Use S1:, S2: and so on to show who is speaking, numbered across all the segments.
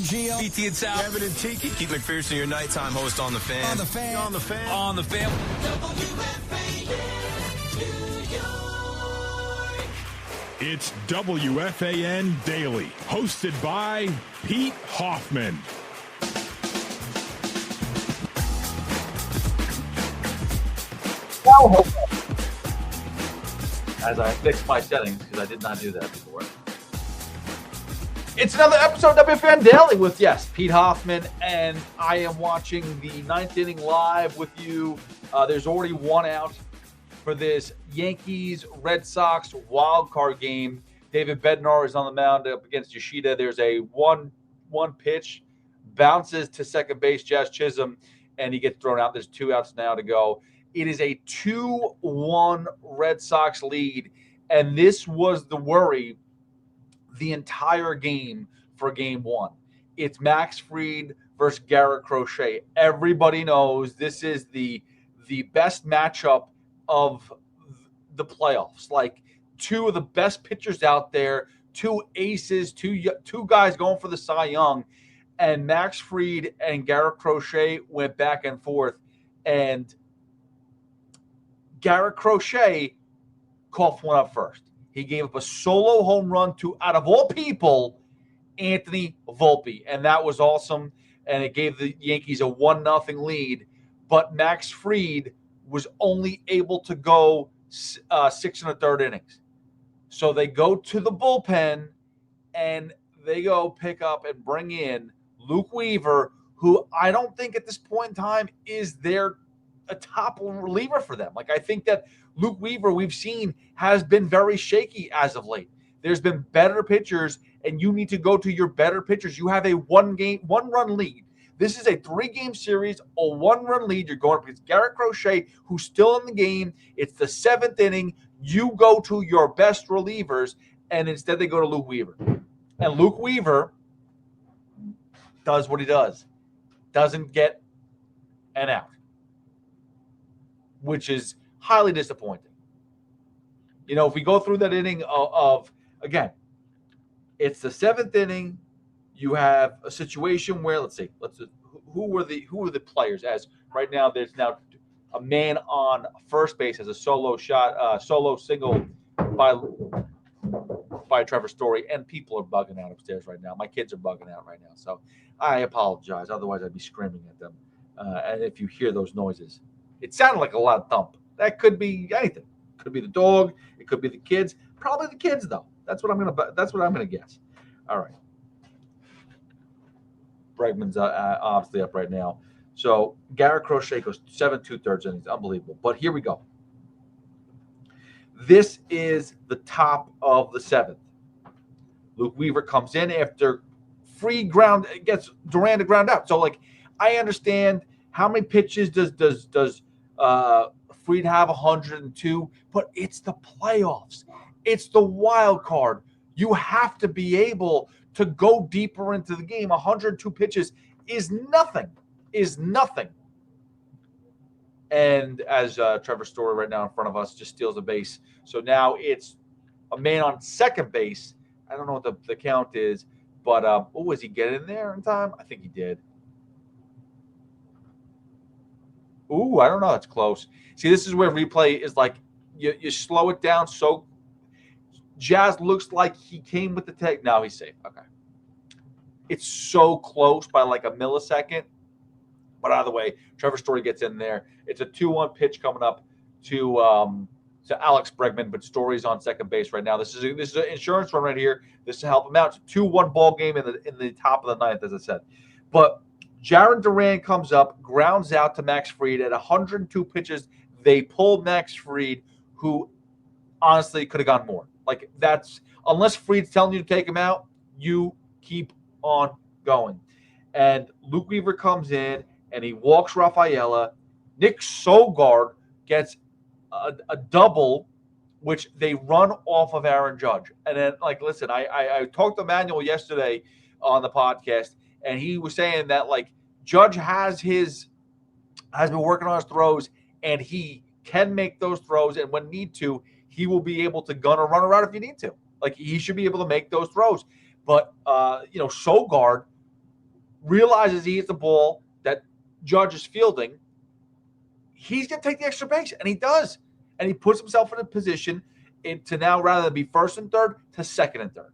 S1: and Gio.
S2: BT and Sal.
S3: Kevin and Tiki. Keith McPherson, your nighttime host on The Fan.
S1: On The Fan.
S3: On The Fan.
S2: On The Fan.
S4: It's WFAN Daily, hosted by Pete Hoffman.
S5: As I fix my settings, because I did not do that before. It's another episode of WFAN Daily with, yes, Pete Hoffman, and I am watching the ninth inning live with you. There's already one out for this Yankees Red Sox wild card game. David Bednar is on the mound up against Yoshida. There's a one pitch, bounces to second base, Jazz Chisholm, and he gets thrown out. There's 2 outs now to go. It is a 2-1 Red Sox lead, and this was the worry the entire game for game one. It's Max Fried versus Garrett Crochet. Everybody knows this is the best matchup of the playoffs. Like, 2 of the best pitchers out there, 2 aces, two guys going for the Cy Young, and Max Fried and Garrett Crochet went back and forth, and Garrett Crochet coughed one up first. He gave up a solo home run to, out of all people, Anthony Volpe, and that was awesome, and it gave the Yankees a 1-0 lead, but Max Fried was only able to go 6 1/3 innings. So they go to the bullpen, and they go pick up and bring in Luke Weaver, who I don't think at this point in time is a top reliever for them. Like, I think that Luke Weaver, we've seen, has been very shaky as of late. There's been better pitchers, and you need to go to your better pitchers. You have a one-run lead. This is a 3-game series, a 1-run lead. You're going up against Garrett Crochet, who's still in the game. It's the 7th inning. You go to your best relievers, and instead they go to Luke Weaver. And Luke Weaver does what he does. Doesn't get an out, which is highly disappointing. You know, if we go through that inning of again, it's the 7th inning. You have a situation where, let's see, who are the players? As right now, there's now a man on first base as a solo single by Trevor Story, and people are bugging out upstairs right now. My kids are bugging out right now, so I apologize. Otherwise, I'd be screaming at them. And if you hear those noises, it sounded like a loud thump. That could be anything. It could be the dog. It could be the kids. Probably the kids, though. That's what I'm gonna guess. All right. Bregman's obviously up right now. So Garrett Crochet goes 7 2/3 innings. Unbelievable. But here we go. This is the top of the 7th. Luke Weaver comes in after free ground, gets Duran to ground out. So, like, I understand how many pitches does Fried have? 102, but it's the playoffs. It's the wild card. You have to be able to go deeper into the game. 102 pitches is nothing. And as Trevor Story right now in front of us just steals a base. So now it's a man on second base. I don't know what the count is, but was he getting in there in time? I think he did. Ooh, I don't know. It's close. See, this is where replay is like you slow it down. So Jazz looks like he came with the tag. No, he's safe. Okay. It's so close by like a millisecond. But either way, Trevor Story gets in there. It's a 2-1 pitch coming up to Alex Bregman, but Story's on second base right now. This is an insurance run right here. This to help him out. It's a 2-1 ball game in the top of the 9th, as I said. But Jaron Duran comes up, grounds out to Max Fried at 102 pitches. They pull Max Fried, who honestly could have gone more. Like, that's unless Fried's telling you to take him out, you keep on going. And Luke Weaver comes in and he walks Rafaela. Nick Sogard gets a double, which they run off of Aaron Judge. And then, like, listen, I talked to Manuel yesterday on the podcast, and he was saying that, like, Judge has been working on his throws, and he can make those throws, and when need to, he will be able to gun or run around if you need to. Like, he should be able to make those throws. But, Sogard realizes he hits the ball that Judge is fielding, he's going to take the extra base, and he does. And he puts himself in a position to now, rather than be first and third, to second and third.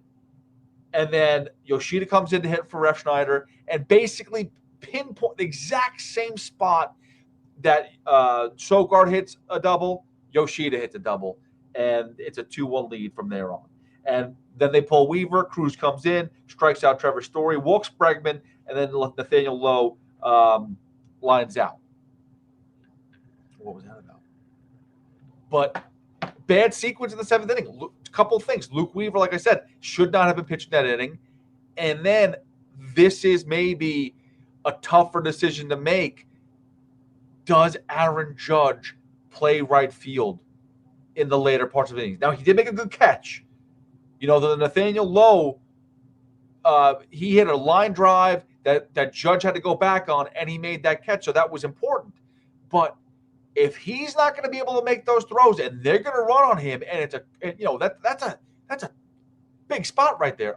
S5: And then Yoshida comes in to hit for Ref Schneider and basically pinpoint the exact same spot that Sogard hits a double, Yoshida hits a double, and it's a 2-1 lead from there on. And then they pull Weaver, Cruz comes in, strikes out Trevor Story, walks Bregman, and then Nathaniel Lowe lines out. What was that about? But bad sequence in the seventh inning. A couple of things. Luke Weaver, like I said, should not have been pitching that inning. And then this is maybe a tougher decision to make. Does Aaron Judge play right field in the later parts of the innings? Now, he did make a good catch. The Nathaniel Lowe, he hit a line drive that Judge had to go back on, and he made that catch, so that was important. But if he's not going to be able to make those throws, and they're going to run on him, and that's a big spot right there.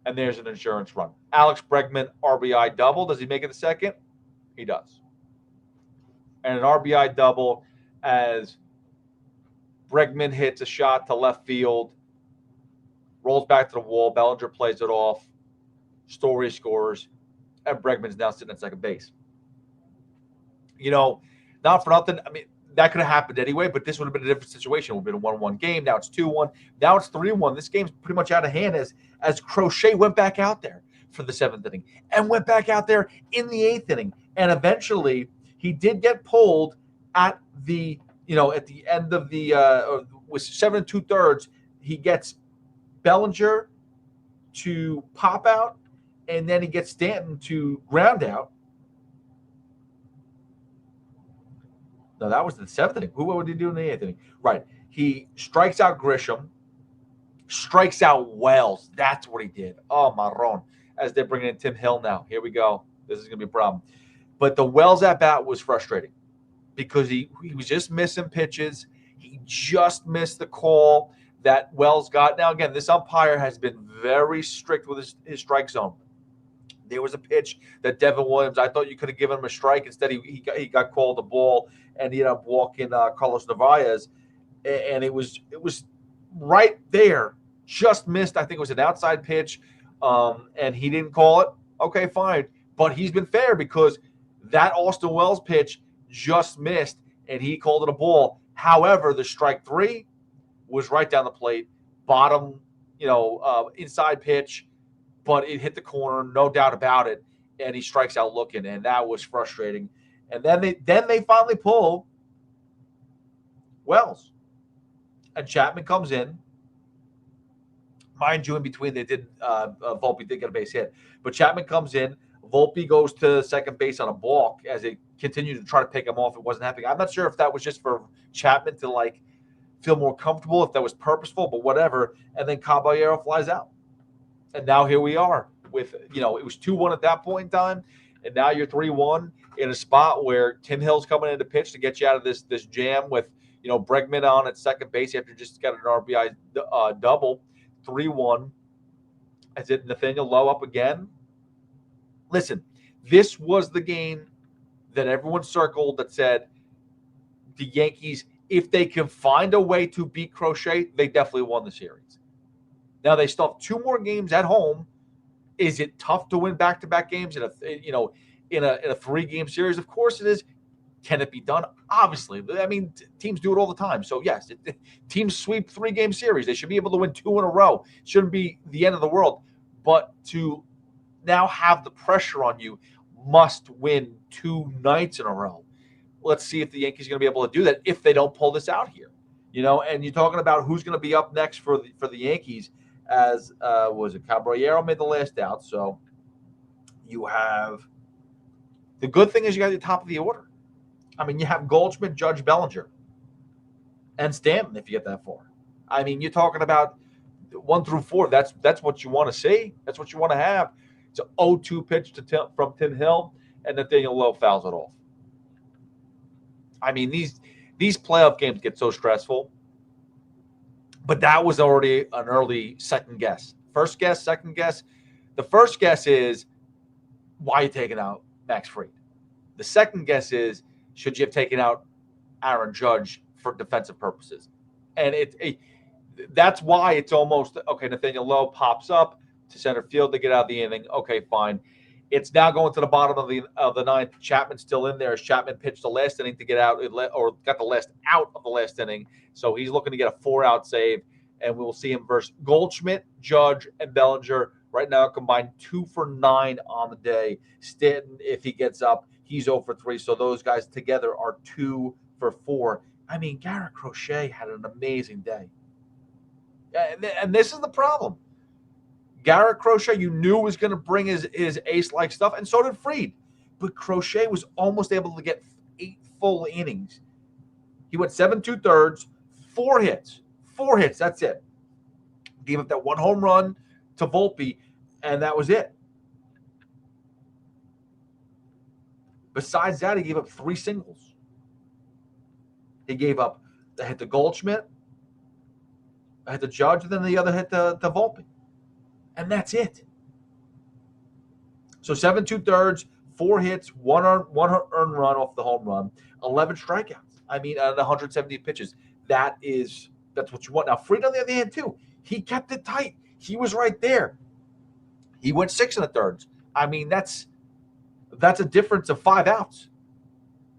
S5: And there's an insurance run. Alex Bregman, RBI double. Does he make it the second? He does. And an RBI double as Bregman hits a shot to left field, rolls back to the wall. Bellinger plays it off. Story scores, and Bregman's now sitting at second base. Not for nothing. I mean, that could have happened anyway, but this would have been a different situation. It would have been a 1-1 game. Now it's 2-1. Now it's 3-1. This game's pretty much out of hand as Crochet went back out there for the seventh inning and went back out there in the eighth inning. And eventually he did get pulled at the end of the with 7 2/3. He gets Bellinger to pop out, and then he gets Stanton to ground out. No, that was the seventh inning. What did he do in the eighth inning? Right. He strikes out Grisham, strikes out Wells. That's what he did. Oh, Marron. As they're bringing in Tim Hill now. Here we go. This is going to be a problem. But the Wells at-bat was frustrating because he was just missing pitches. He just missed the call that Wells got. Now, again, this umpire has been very strict with his strike zone. There was a pitch that Devin Williams, I thought you could have given him a strike. Instead, he got called a ball, and he ended up walking Carlos Narvaez. And it was right there, just missed. I think it was an outside pitch, and he didn't call it. Okay, fine. But he's been fair because that Austin Wells pitch just missed, and he called it a ball. However, the strike three was right down the plate, bottom, inside pitch. But it hit the corner, no doubt about it, and he strikes out looking, and that was frustrating. And then they finally pull Wells, and Chapman comes in. Mind you, in between Volpe did get a base hit, but Chapman comes in. Volpe goes to second base on a balk as they continue to try to pick him off. It wasn't happening. I'm not sure if that was just for Chapman to feel more comfortable, if that was purposeful, but whatever. And then Caballero flies out. And now here we are with, it was 2-1 at that point in time. And now you're 3-1 in a spot where Tim Hill's coming in to pitch to get you out of this jam with, Bregman on at second base after just got an RBI double. 3-1. Is it Nathaniel Lowe up again? Listen, this was the game that everyone circled that said the Yankees, if they can find a way to beat Crochet, they definitely won the series. Now they still have 2 more games at home. Is it tough to win back-to-back games in a 3-game series? Of course it is. Can it be done? Obviously. I mean, teams do it all the time. So yes, teams sweep 3-game series. They should be able to win 2 in a row. Shouldn't be the end of the world. But to now have the pressure on you, must win 2 nights in a row. Let's see if the Yankees are going to be able to do that if they don't pull this out here. And you're talking about who's going to be up next for the Yankees. As was it Caballero made the last out, so you have the good thing is you got the top of the order. I mean, you have Goldschmidt, Judge, Bellinger, and Stanton if you get that far. I mean, you're talking about 1 through 4. That's what you want to see. That's what you want to have. It's an 0-2 pitch from Tim Hill, and Nathaniel Lowe fouls it off. I mean, these playoff games get so stressful. But that was already an early second guess. First guess, second guess, The first guess is, why are you taking out Max Fried? The second guess is, should you have taken out Aaron Judge for defensive purposes? And that's why it's almost, okay, Nathaniel Lowe pops up to center field to get out of the inning. Okay, fine. It's now going to the bottom of the ninth. Chapman's still in there. As Chapman pitched the last inning to get out, or got the last out of the last inning. So he's looking to get a 4-out save, and we will see him versus Goldschmidt, Judge, and Bellinger. Right now, combined 2 for 9 on the day. Stanton, if he gets up, he's 0 for 3. So those guys together are 2 for 4. I mean, Garrett Crochet had an amazing day. And this is the problem. Garrett Crochet, you knew was going to bring his ace-like stuff, and so did Fried. But Crochet was almost able to get 8 full innings. He went 7 2/3, 4 hits. 4 hits, that's it. Gave up that 1 home run to Volpe, and that was it. Besides that, he gave up 3 singles. He gave up the hit to Goldschmidt, a hit to Judge, and then the other hit to Volpe. And that's it. So 7 2/3, 4 hits, one earned run off the home run, 11 strikeouts. I mean, at 170 pitches. That's what you want. Now, Fried, on the other hand, too, he kept it tight. He was right there. He went 6 1/3. I mean, that's a difference of 5 outs,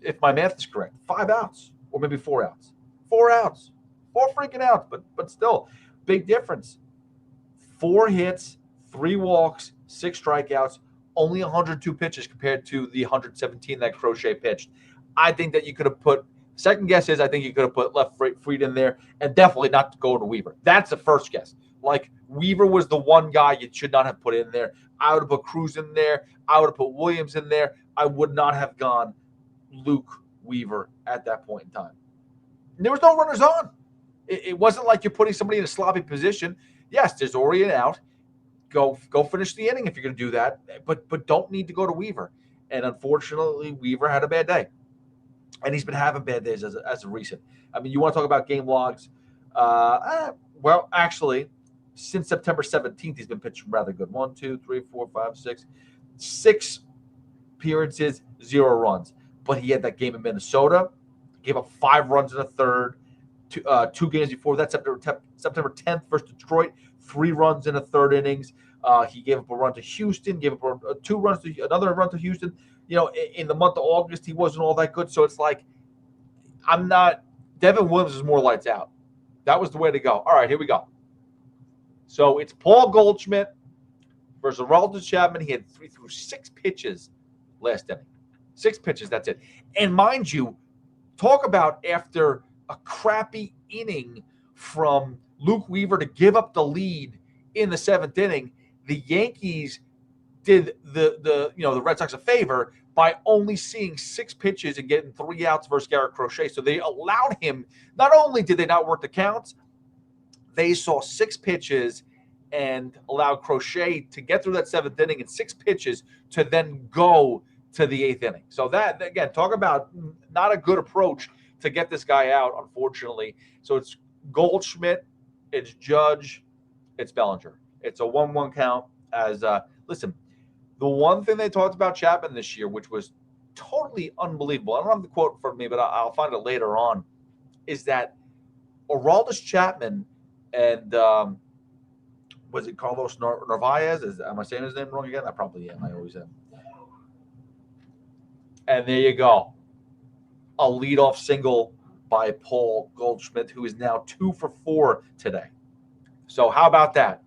S5: if my math is correct. 5 outs, or maybe 4 outs. 4 outs. 4 freaking outs, but still, big difference. 4 hits, 3 walks, 6 strikeouts, only 102 pitches compared to the 117 that Crochet pitched. I think that you could have put, second guess is, I think you could have put left Fried in there, and definitely not to go to Weaver. That's the first guess. Like, Weaver was the one guy you should not have put in there. I would have put Cruz in there. I would have put Williams in there. I would not have gone Luke Weaver at that point in time. There was no runners on. It wasn't like you're putting somebody in a sloppy position. Yes, there's already an out. Go finish the inning if you're going to do that, but don't need to go to Weaver. And unfortunately, Weaver had a bad day, and he's been having bad days as of recent. I mean, you want to talk about game logs? Well, actually, since September 17th, he's been pitching rather good. 1, 2, 3, 4, 5, 6 appearances, 0 runs. But he had that game in Minnesota, gave up 5 runs in the third. 2 games before that, September 10th versus Detroit, 3 runs in the third innings. He gave up a run to Houston, gave up 2 runs to another run to Houston. You know, in the month of August, he wasn't all that good. So it's like, Devin Williams is more lights out. That was the way to go. All right, here we go. So it's Paul Goldschmidt versus Aroldis Chapman. He had 3 through 6 pitches last inning. 6 pitches, that's it. And mind you, talk about after a crappy inning from Luke Weaver to give up the lead in the 7th inning, the Yankees did the Red Sox a favor by only seeing 6 pitches and getting 3 outs versus Garrett Crochet. So they allowed him, not only did they not work the counts, they saw 6 pitches and allowed Crochet to get through that 7th inning in 6 pitches to then go to the 8th inning. So that, again, talk about not a good approach to get this guy out, unfortunately. So it's Goldschmidt, it's Judge, it's Bellinger. It's a 1-1 count. Listen, the one thing they talked about Chapman this year, which was totally unbelievable, I don't have the quote in front of me, but I'll find it later on, is that Aroldis Chapman and was it Carlos Narvaez? Am I saying his name wrong again? I probably am. I always am. And there you go. A leadoff single by Paul Goldschmidt, who is now 2 for 4 today. So how about that?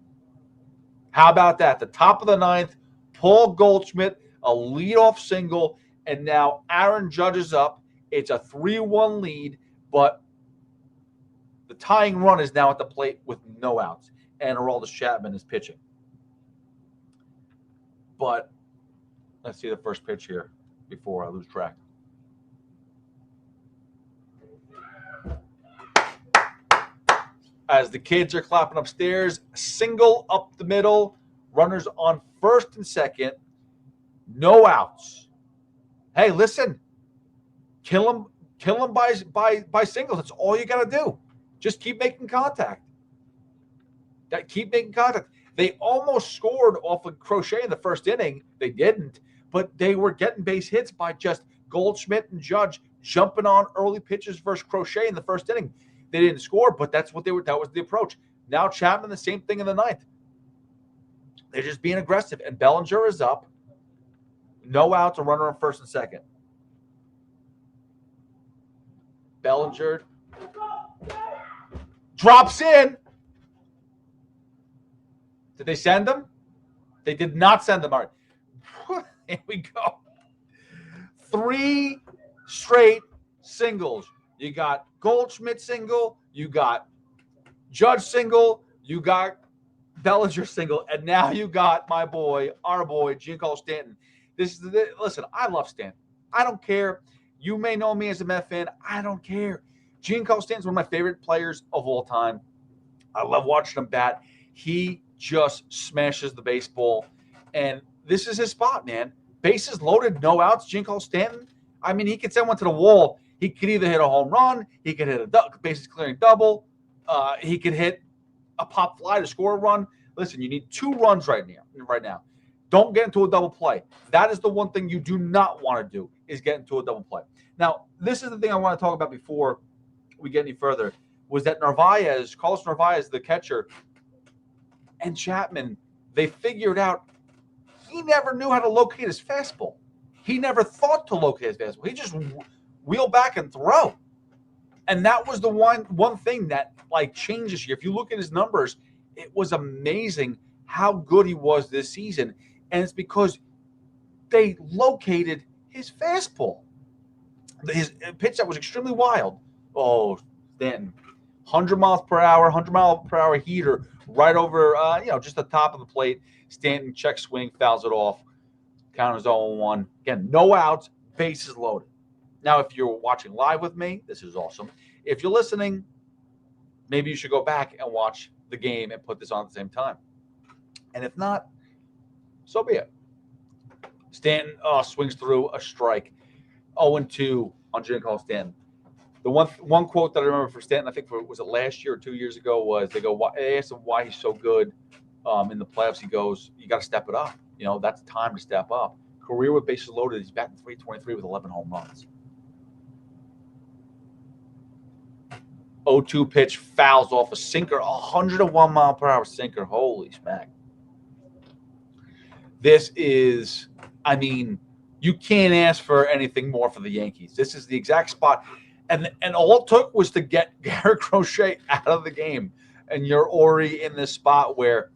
S5: How about that? The top of the 9th, Paul Goldschmidt, a leadoff single, and now Aaron Judge is up. It's a 3-1 lead, but the tying run is now at the plate with no outs, and Aroldis Chapman is pitching. But let's see the first pitch here before I lose track. As the kids are clapping upstairs, single up the middle, runners on first and second, no outs. Hey, listen, kill him by singles. That's all you got to do. Just keep making contact. Keep making contact. They almost scored off of Crochet in the first inning. They didn't, but they were getting base hits by just Goldschmidt and Judge jumping on early pitches versus Crochet in the first inning. They didn't score, but that's what they were. That was the approach. Now Chapman, the same thing in the ninth. They're just being aggressive, and Bellinger is up. No outs, a runner on first and second. Bellinger drops in. Did they send him? They did not send him. All right. Here we go. 3 straight singles. You got Goldschmidt single, you got Judge single, you got Bellinger single, and now you got my boy, our boy, Giancarlo Stanton. Listen, I love Stanton. I don't care. You may know me as a Met fan. I don't care. Giancarlo Stanton's one of my favorite players of all time. I love watching him bat. He just smashes the baseball, and this is his spot, man. Bases loaded, no outs. Giancarlo Stanton. I mean, he could send one to the wall. He could either hit a home run, he could hit a bases clearing double, he could hit a pop fly to score a run. Listen, you need 2 runs right now. Don't get into a double play. That is the one thing you do not want to do, is get into a double play. Now, this is the thing I want to talk about before we get any further, was that Carlos Narvaez, the catcher, and Chapman, they figured out he never knew how to locate his fastball. He never thought to locate his fastball. He just wheel back and throw. And that was the one thing that changed this year. If you look at his numbers, it was amazing how good he was this season. And it's because they located his fastball. His pitch that was extremely wild. Oh, Stanton. 100 miles per hour heater right over, just the top of the plate. Stanton check swing, fouls it off. Count is 0-1. Again, no outs, bases loaded. Now, if you're watching live with me, this is awesome. If you're listening, maybe you should go back and watch the game and put this on at the same time. And if not, so be it. Stanton swings through a strike. 0-2 on Giancarlo Stanton. The one quote that I remember for Stanton, I think was it last year or 2 years ago, was they asked him why he's so good in the playoffs. He goes, you got to step it up. That's time to step up. Career with bases loaded, he's batting .323 with 11 home runs. 0-2 pitch, fouls off a sinker, 101 mile per hour sinker. Holy smack. This is, you can't ask for anything more for the Yankees. This is the exact spot. And all it took was to get Garrett Crochet out of the game. And you're already in this spot where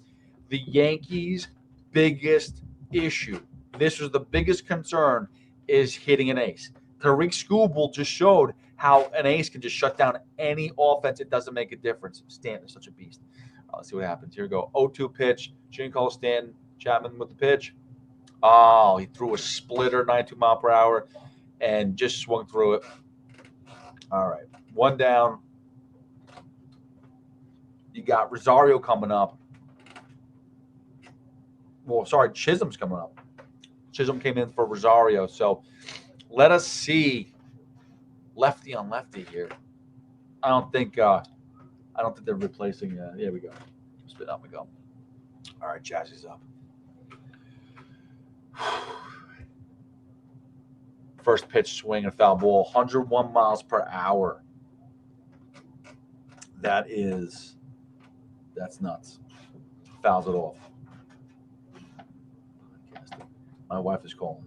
S5: the Yankees' biggest issue, this was the biggest concern, is hitting an ace. Tariq Skubal just showed how an ace can just shut down any offense. It doesn't make a difference. Stanton is such a beast. Let's see what happens. Here we go. 0-2 pitch. Giancarlo Stanton. Chapman with the pitch. Oh, he threw a splitter, 92 mile per hour, and just swung through it. All right. 1 down. You got Rosario coming up. Well, sorry, Chisholm's coming up. Chisholm came in for Rosario. So let us see lefty on lefty here. I don't think they're replacing. Here we go. Spit up we go. All right, Jazzy's up. First pitch swing and foul ball, 101 miles per hour. That's nuts. Fouls it off. My wife is calling.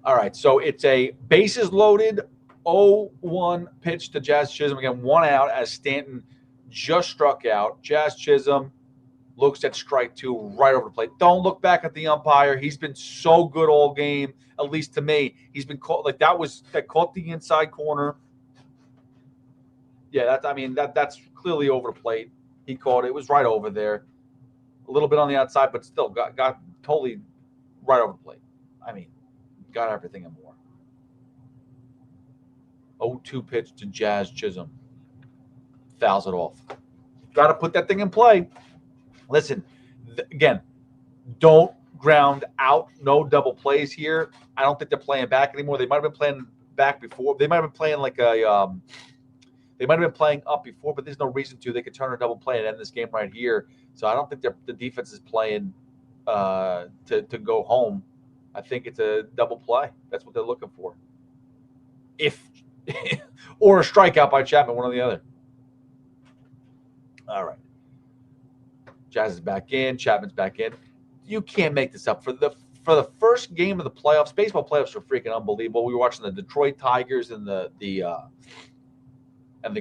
S5: All right, so it's a bases loaded 0-1 pitch to Jazz Chisholm. Again, 1 out as Stanton just struck out. Jazz Chisholm looks at strike 2 right over the plate. Don't look back at the umpire. He's been so good all game, at least to me. He's been caught that caught the inside corner. Yeah, that's clearly over the plate. He caught it. It was right over there. A little bit on the outside, but still got totally right over the plate. Got everything and more. 0-2 pitch to Jazz Chisholm. Fouls it off. Got to put that thing in play. Listen, again, don't ground out. No double plays here. I don't think they're playing back anymore. They might have been playing back before. They might have been playing like a They might have been playing up before, but there's no reason to. They could turn a double play and end this game right here. So I don't think the defense is playing to go home. I think it's a double play. That's what they're looking for. Or a strikeout by Chapman, one or the other. All right. Jazz is back in. Chapman's back in. You can't make this up. For the first game of the playoffs, baseball playoffs are freaking unbelievable. We were watching the Detroit Tigers and the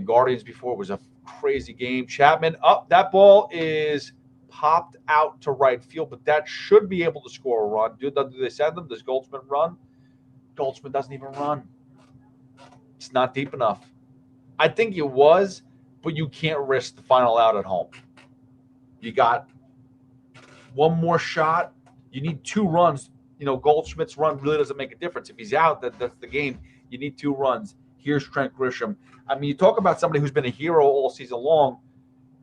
S5: Guardians before. It was a crazy game. Chapman up. That ball is popped out to right field, but that should be able to score a run. Do they send them? Does Goldschmidt run? Goldschmidt doesn't even run. It's not deep enough. I think it was, but you can't risk the final out at home. You got one more shot. You need 2 runs. Goldschmidt's run really doesn't make a difference. If he's out, that's the game. You need 2 runs. Here's Trent Grisham. I mean, you talk about somebody who's been a hero all season long,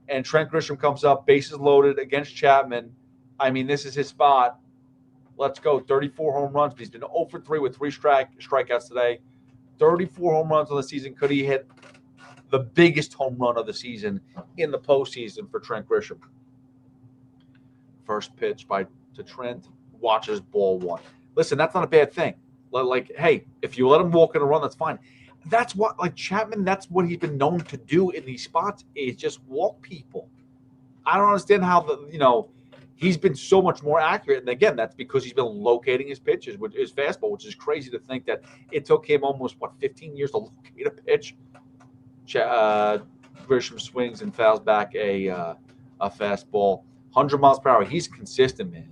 S5: and Trent Grisham comes up, bases loaded against Chapman. I mean, this is his spot. Let's go. 34 home runs. He's been 0 for 3 with 3 strikeouts today. 34 home runs on the season. Could he hit the biggest home run of the season in the postseason for Trent Grisham? First pitch to Trent. Watches ball 1. Listen, that's not a bad thing. Like, hey, if you let him walk in a run, that's fine. That's what, like Chapman, that's what he's been known to do in these spots is just walk people. I don't understand how he's been so much more accurate. And again, that's because he's been locating his pitches, with his fastball, which is crazy to think that it took him almost 15 years to locate a pitch. Grisham swings and fouls back a fastball, 100 miles per hour. He's consistent, man.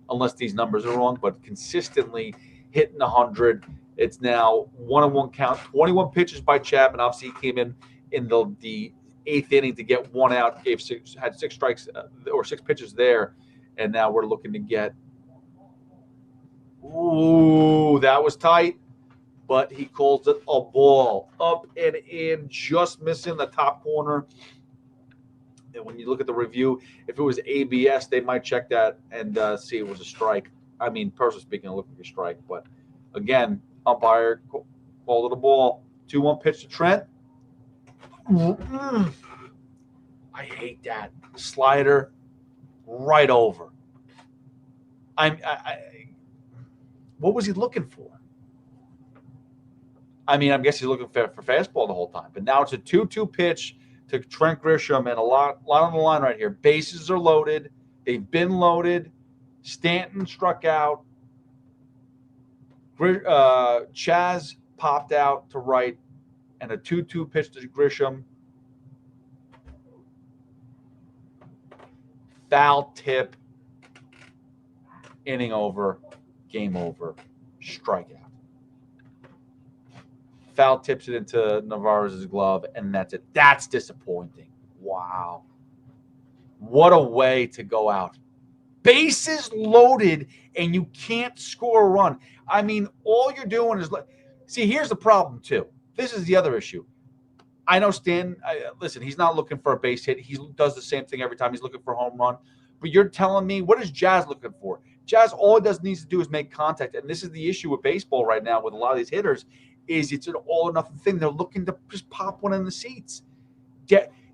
S5: Unless these numbers are wrong, but consistently hitting 100. It's now 1-1 count, 21 pitches by Chapman. Obviously, he came in the 8th inning to get 1 out, had 6 strikes or 6 pitches there, and now we're looking to get. Ooh, that was tight, but he calls it a ball, up and in, just missing the top corner. And when you look at the review, if it was ABS, they might check that and see it was a strike. I mean, personally speaking, it looked like a strike, but again. Umpire called it a ball. 2-1 pitch to Trent. I hate that. Slider right over. What was he looking for? I mean, I guess he's looking for fastball the whole time. But now it's a 2-2 pitch to Trent Grisham, and a lot on the line right here. Bases are loaded. They've been loaded. Stanton struck out. Chaz popped out to right, and a 2-2 pitch to Grisham. Foul tip. Inning over. Game over. Strikeout. Foul tips it into Navarro's glove, and that's it. That's disappointing. Wow. What a way to go out. Bases loaded, and you can't score a run. I mean, all you're doing is see, here's the problem, too. This is the other issue. I know Stan, listen, he's not looking for a base hit. He does the same thing every time. He's looking for a home run. But you're telling me, what is Jazz looking for? Jazz, all it needs to do is make contact. And this is the issue with baseball right now with a lot of these hitters, is it's an all or nothing thing. They're looking to just pop one in the seats.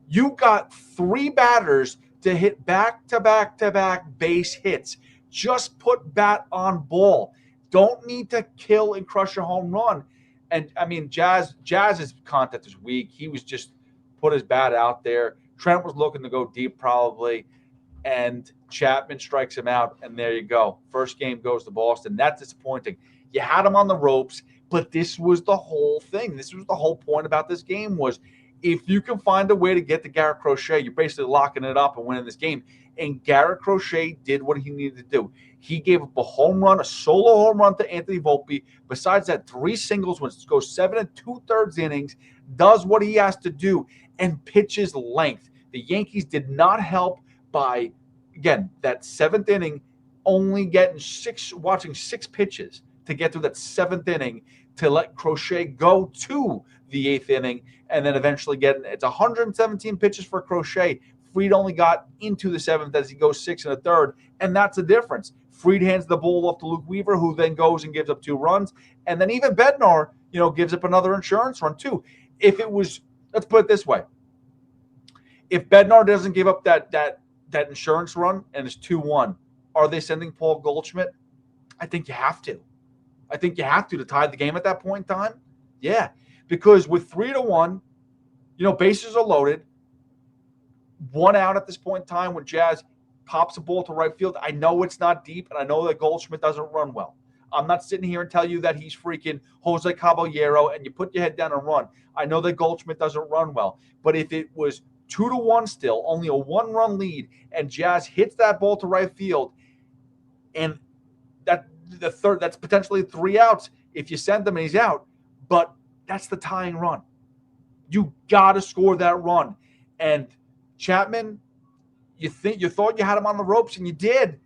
S5: You got 3 batters to hit back-to-back base hits. Just put bat on ball. Don't need to kill and crush a home run. And, I mean, Jazz's contact is weak. He was just put his bat out there. Trent was looking to go deep probably, and Chapman strikes him out, and there you go. First game goes to Boston. That's disappointing. You had him on the ropes, but this was the whole thing. This was the whole point about this game was if you can find a way to get to Garrett Crochet, you're basically locking it up and winning this game. And Garrett Crochet did what he needed to do. He gave up a home run, a solo home run to Anthony Volpe. Besides that, 3 singles, when it goes 7 2/3 innings, does what he has to do, and pitches length. The Yankees did not help by, again, that 7th inning, only getting 6 pitches to get through that 7th inning to let Crochet go to the 8th inning, and then eventually it's 117 pitches for Crochet. Fried only got into the 7th as he goes 6 1/3, and that's the difference. Fried hands the ball off to Luke Weaver, who then goes and gives up 2 runs, and then even Bednar, gives up another insurance run too. If it was Let's put it this way. If Bednar doesn't give up that insurance run and it's 2-1, are they sending Paul Goldschmidt? I think you have to. I think you have to tie the game at that point in time. Yeah, because with 3-1, bases are loaded. 1 out at this point in time when Jazz pops a ball to right field. I know it's not deep, and I know that Goldschmidt doesn't run well. I'm not sitting here and tell you that he's freaking Jose Caballero and you put your head down and run. I know that Goldschmidt doesn't run well. But if it was 2-1 still, only a 1-run lead, and Jazz hits that ball to right field, and that's potentially 3 outs if you send him and he's out. But that's the tying run. You got to score that run. And Chapman, you thought you had him on the ropes, and you did,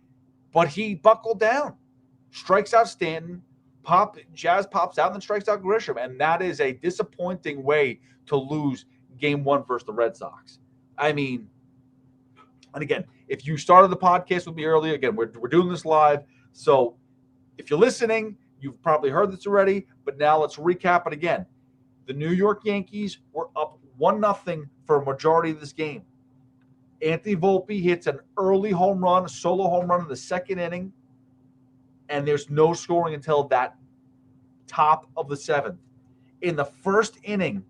S5: but he buckled down. Strikes out Stanton, Jazz pops out and then strikes out Grisham. And that is a disappointing way to lose game 1 versus the Red Sox. I mean, and again, if you started the podcast with me earlier, again, we're doing this live. So if you're listening, you've probably heard this already, but now let's recap it again. The New York Yankees were up 1-0 for a majority of this game. Anthony Volpe hits an early home run, a solo home run in the 2nd inning, and there's no scoring until that top of the 7th. In the 1st inning,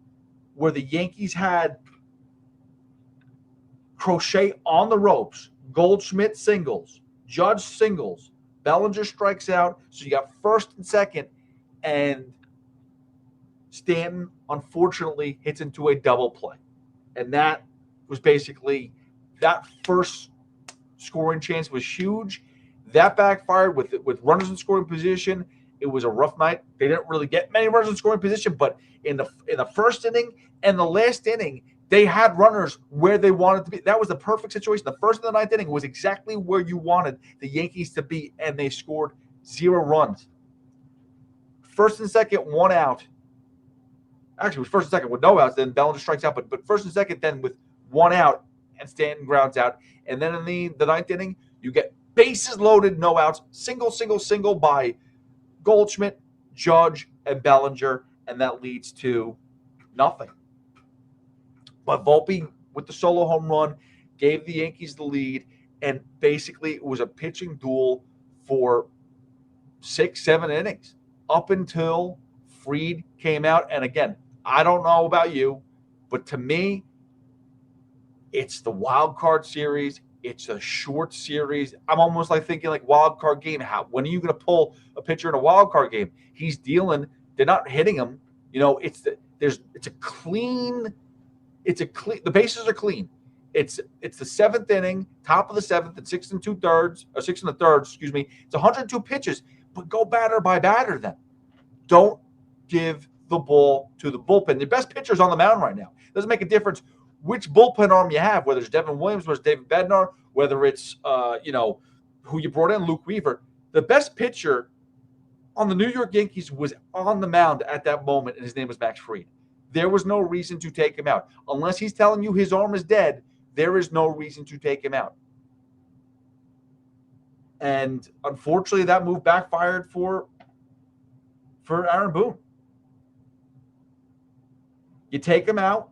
S5: where the Yankees had Crochet on the ropes, Goldschmidt singles, Judge singles, Bellinger strikes out, so you got 1st and 2nd, and Stanton, unfortunately, hits into a double play. And that was basically that first scoring chance was huge. That backfired with runners in scoring position. It was a rough night. They didn't really get many runners in scoring position, but in the 1st inning and the last inning, they had runners where they wanted to be. That was the perfect situation. The 1st and the 9th inning was exactly where you wanted the Yankees to be, and they scored 0 runs. 1st and 2nd, 1 out. Actually, it was 1st and 2nd with no outs. Then Bellinger strikes out, but 1st and 2nd then with 1 out, and Stanton grounds out. And then in the 9th inning, you get bases loaded, no outs, single by Goldschmidt, Judge, and Bellinger, and that leads to nothing. But Volpe, with the solo home run, gave the Yankees the lead, and basically it was a pitching duel for 6-7 innings up until Fried came out. And again, I don't know about you, but to me, it's the wild card series. It's a short series. I'm almost like thinking like wild card game. When are you going to pull a pitcher in a wild card game? He's dealing. They're not hitting him. It's a clean. The bases are clean. It's the 7th inning, top of the 7th, and 6 1/3. Excuse me. It's 102 pitches, but go batter by batter then. Don't give the ball to the bullpen. The best pitcher's on the mound right now. It doesn't make a difference which bullpen arm you have, whether it's Devin Williams, whether it's David Bednar, whether it's who you brought in, Luke Weaver. The best pitcher on the New York Yankees was on the mound at that moment, and his name was Max Fried. There was no reason to take him out. Unless he's telling you his arm is dead, there is no reason to take him out. And unfortunately, that move backfired for Aaron Boone. You take him out.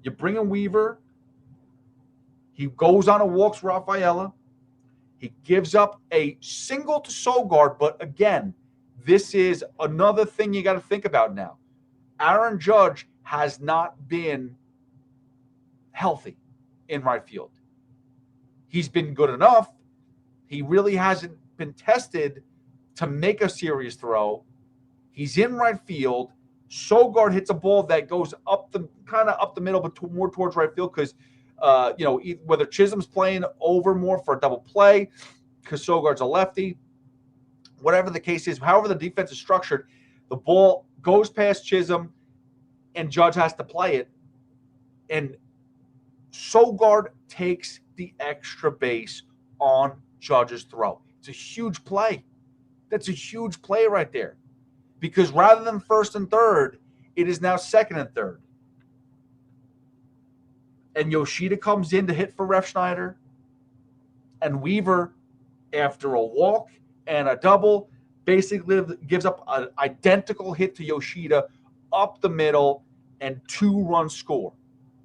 S5: You bring in Weaver. He goes on and walks Rafaela. He gives up a single to Sogard. But again, this is another thing you got to think about now. Aaron Judge has not been healthy in right field. He's been good enough. He really hasn't been tested to make a serious throw. He's in right field. Sogard hits a ball that goes up the middle, but more towards right field because, whether Chisholm's playing over more for a double play because Sogard's a lefty, whatever the case is, however the defense is structured, the ball goes past Chisholm and Judge has to play it. And Sogard takes the extra base on Judge's throw. It's a huge play. That's a huge play right there. Because rather than 1st and 3rd, it is now 2nd and 3rd. And Yoshida comes in to hit for Refschneider. And Weaver, after a walk and a double, basically gives up an identical hit to Yoshida up the middle. and 2-run score.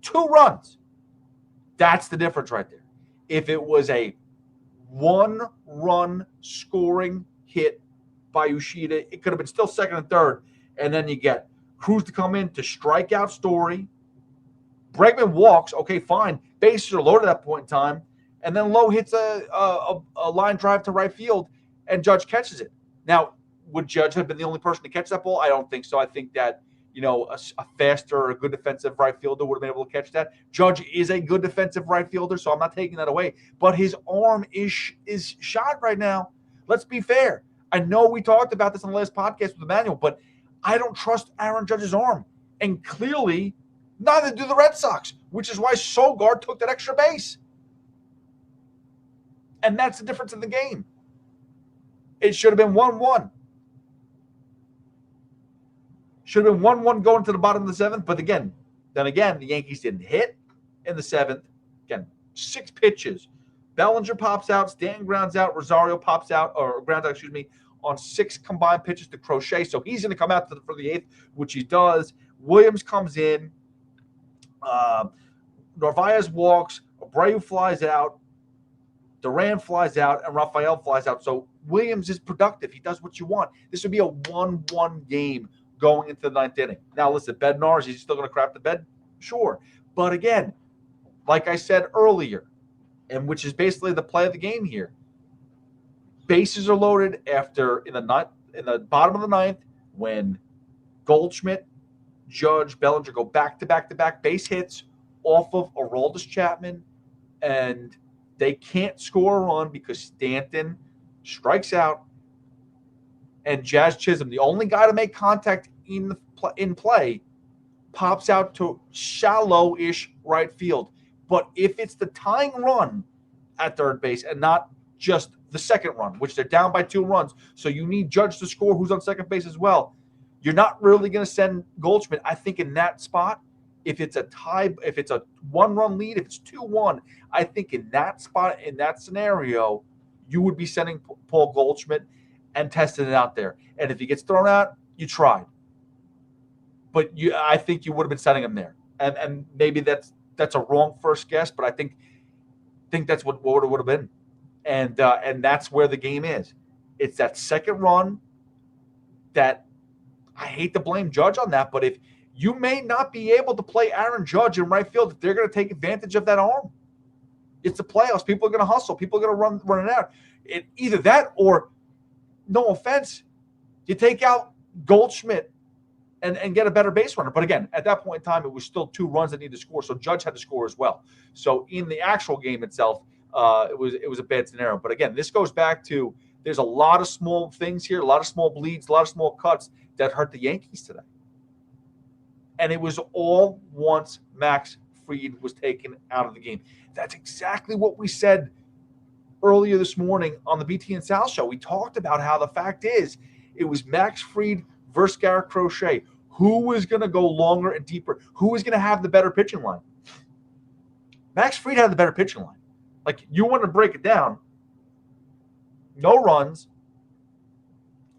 S5: 2 runs. That's the difference right there. If it was a 1-run scoring hit by Yoshida, it could have been still second and third. And then you get Cruz to come in to strike out Story. Bregman walks. Okay, fine. Bases are loaded at that point in time. And then Lowe hits a line drive to right field, and Judge catches it. Now, would Judge have been the only person to catch that ball? I don't think so. I think that, a faster or a good defensive right fielder would have been able to catch that. Judge is a good defensive right fielder, so I'm not taking that away. But his arm is shot right now. Let's be fair. I know we talked about this on the last podcast with Emmanuel, but I don't trust Aaron Judge's arm. And clearly, neither do the Red Sox, which is why Sogard took that extra base. And that's the difference in the game. It should have been 1-1. Should have been 1-1 going to the bottom of the 7th. But then again, the Yankees didn't hit in the 7th. Again, 6 pitches. Bellinger pops out. Stanton grounds out. Rosario pops out, or grounds out, on 6 combined pitches to Crochet. So he's going to come out for the 8th, which he does. Williams comes in. Narvaez walks. Abreu flies out. Duran flies out, and Rafael flies out. So Williams is productive. He does what you want. This would be a 1-1 game going into the 9th inning. Now, listen, Bednar, is he still going to crap the bed? Sure. But again, like I said earlier, and which is basically the play of the game here, bases are loaded in the bottom of the 9th when Goldschmidt, Judge, Bellinger go back-to-back base hits off of Aroldis Chapman, and they can't score a run because Stanton strikes out, and Jazz Chisholm, the only guy to make contact in play, pops out to shallow-ish right field. But if it's the tying run at third base and not just the second run, which they're down by 2 runs, so you need Judge to score, who's on second base as well, you're not really going to send Goldschmidt. I think in that spot, if it's a tie, if it's a 1-run lead, if it's 2-1, I think in that spot, in that scenario, you would be sending Paul Goldschmidt and testing it out there. And if he gets thrown out, you tried. But I think you would have been sending him there. And maybe that's a wrong first guess, but I think that's what it would have been. And that's where the game is. It's that second run that I hate to blame Judge on that, but if you may not be able to play Aaron Judge in right field if they're going to take advantage of that arm. It's the playoffs. People are going to hustle. People are going to run it out. Either that or, no offense, you take out Goldschmidt and get a better base runner. But again, at that point in time, it was still 2 runs that needed to score, so Judge had to score as well. So in the actual game itself, it was a bad scenario. But again, this goes back to there's a lot of small things here, a lot of small bleeds, a lot of small cuts that hurt the Yankees today. And it was all once Max Fried was taken out of the game. That's exactly what we said earlier this morning on the BT and Sal show. We talked about how the fact is it was Max Fried versus Garrett Crochet. Who was going to go longer and deeper? Who was going to have the better pitching line? Max Fried had the better pitching line. Like, you want to break it down. No runs.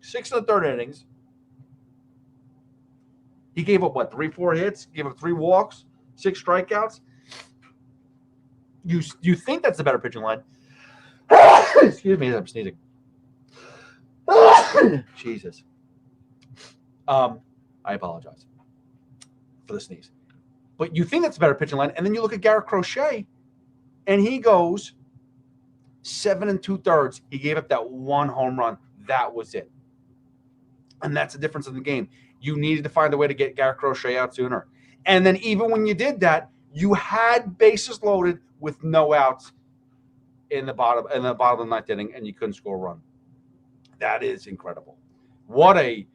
S5: 6 1/3 innings. He gave up, 3-4 hits? Gave up 3 walks, 6 strikeouts? You think that's the better pitching line. Excuse me, I'm sneezing. Jesus. I apologize for the sneeze. But you think that's a better pitching line, and then you look at Garrett Crochet, and he goes 7 2/3. He gave up that 1 home run. That was it. And that's the difference in the game. You needed to find a way to get Garrett Crochet out sooner. And then even when you did that, you had bases loaded with no outs in the bottom of the 9th inning, and you couldn't score a run. That is incredible. What a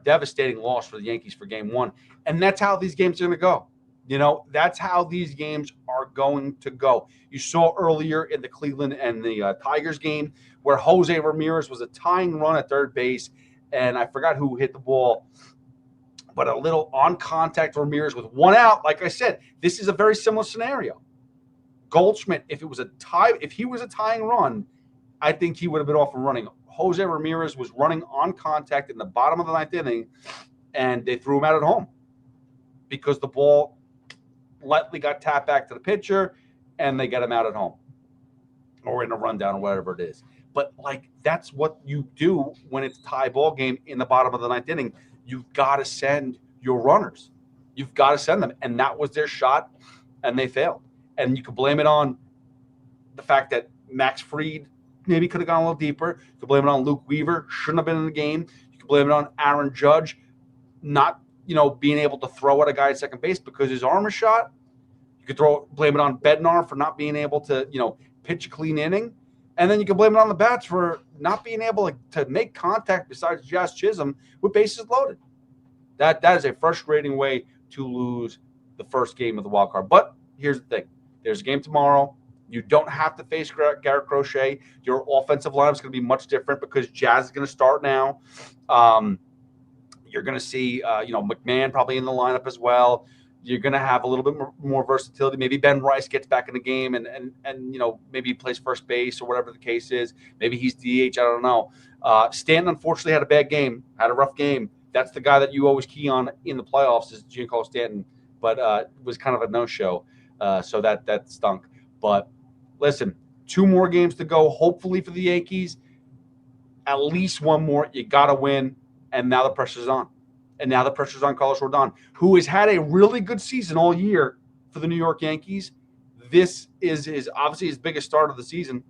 S5: devastating loss for the Yankees for Game 1. And that's how these games are going to go. That's how these games are going to go. You saw earlier in the Cleveland and the Tigers game where Jose Ramirez was a tying run at third base, and I forgot who hit the ball, but a little on-contact Ramirez with 1 out. Like I said, this is a very similar scenario. Goldschmidt, if he was a tying run, I think he would have been off and running. Jose Ramirez was running on contact in the bottom of the 9th inning, and they threw him out at home because the ball lightly got tapped back to the pitcher and they get him out at home or in a rundown or whatever it is. But, like, that's what you do when it's a tie ball game in the bottom of the ninth inning. You've got to send your runners. You've got to send them. And that was their shot, and they failed. And you could blame it on the fact that Max Fried maybe could have gone a little deeper. You could blame it on Luke Weaver, shouldn't have been in the game. You could blame it on Aaron Judge not, being able to throw at a guy at second base because his arm is shot. You could blame it on Bednar for not being able to, pitch a clean inning. And then you can blame it on the bats for not being able to make contact besides Jazz Chisholm with bases loaded. That is a frustrating way to lose the first game of the wild card. But here's the thing. There's a game tomorrow. You don't have to face Garrett Crochet. Your offensive lineup is going to be much different because Jazz is going to start now. You're going to see, McMahon probably in the lineup as well. You're going to have a little bit more versatility. Maybe Ben Rice gets back in the game and maybe he plays first base or whatever the case is. Maybe he's DH. I don't know. Stanton, unfortunately, had a bad game, had a rough game. That's the guy that you always key on in the playoffs is Giancarlo Stanton, but it was kind of a no-show. So that stunk. But listen, 2 more games to go, hopefully for the Yankees. At least one more. You got to win, and now the pressure's on. And now the pressure's on Carlos Rodon, who has had a really good season all year for the New York Yankees. This is obviously his biggest start of the season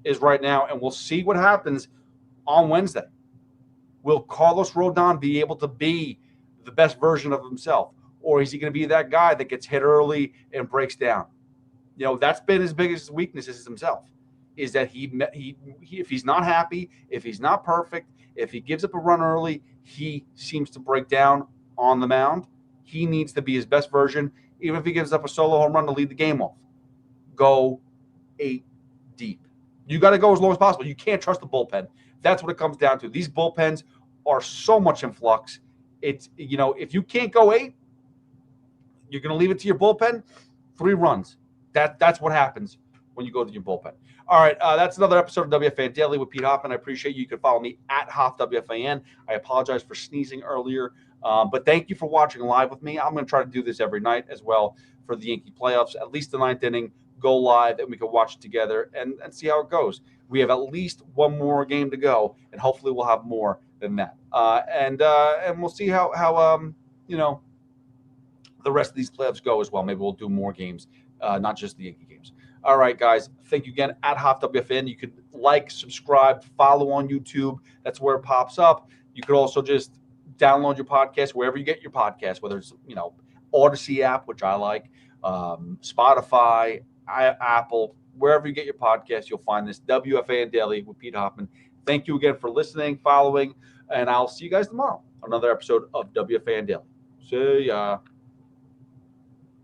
S5: is right now, and we'll see what happens on Wednesday. Will Carlos Rodon be able to be the best version of himself, or is he going to be that guy that gets hit early and breaks down? That's been his biggest weakness is himself, is that he if he's not happy, if he's not perfect, if he gives up a run early, he seems to break down on the mound. He needs to be his best version, even if he gives up a solo home run to lead the game off. Go 8 deep. You got to go as low as possible. You can't trust the bullpen. That's what it comes down to. These bullpens are so much in flux. It's, if you can't go 8, you're going to leave it to your bullpen, 3 runs. That's what happens when you go to your bullpen. All right, that's another episode of WFAN Daily with Pete Hoffman. I appreciate you. You can follow me at HoffWFAN. I apologize for sneezing earlier, but thank you for watching live with me. I'm going to try to do this every night as well for the Yankee playoffs, at least the 9th inning, go live, and we can watch it together and see how it goes. We have at least one more game to go, and hopefully we'll have more than that. And we'll see how the rest of these playoffs go as well. Maybe we'll do more games, not just the Yankee games. All right, guys. Thank you again at HoffWFN. You could like, subscribe, follow on YouTube. That's where it pops up. You could also just download your podcast wherever you get your podcast, whether it's Odyssey app, which I like, Spotify, Apple, wherever you get your podcast, you'll find this WFAN Daily with Pete Hoffman. Thank you again for listening, following, and I'll see you guys tomorrow on another episode of WFAN Daily. See ya.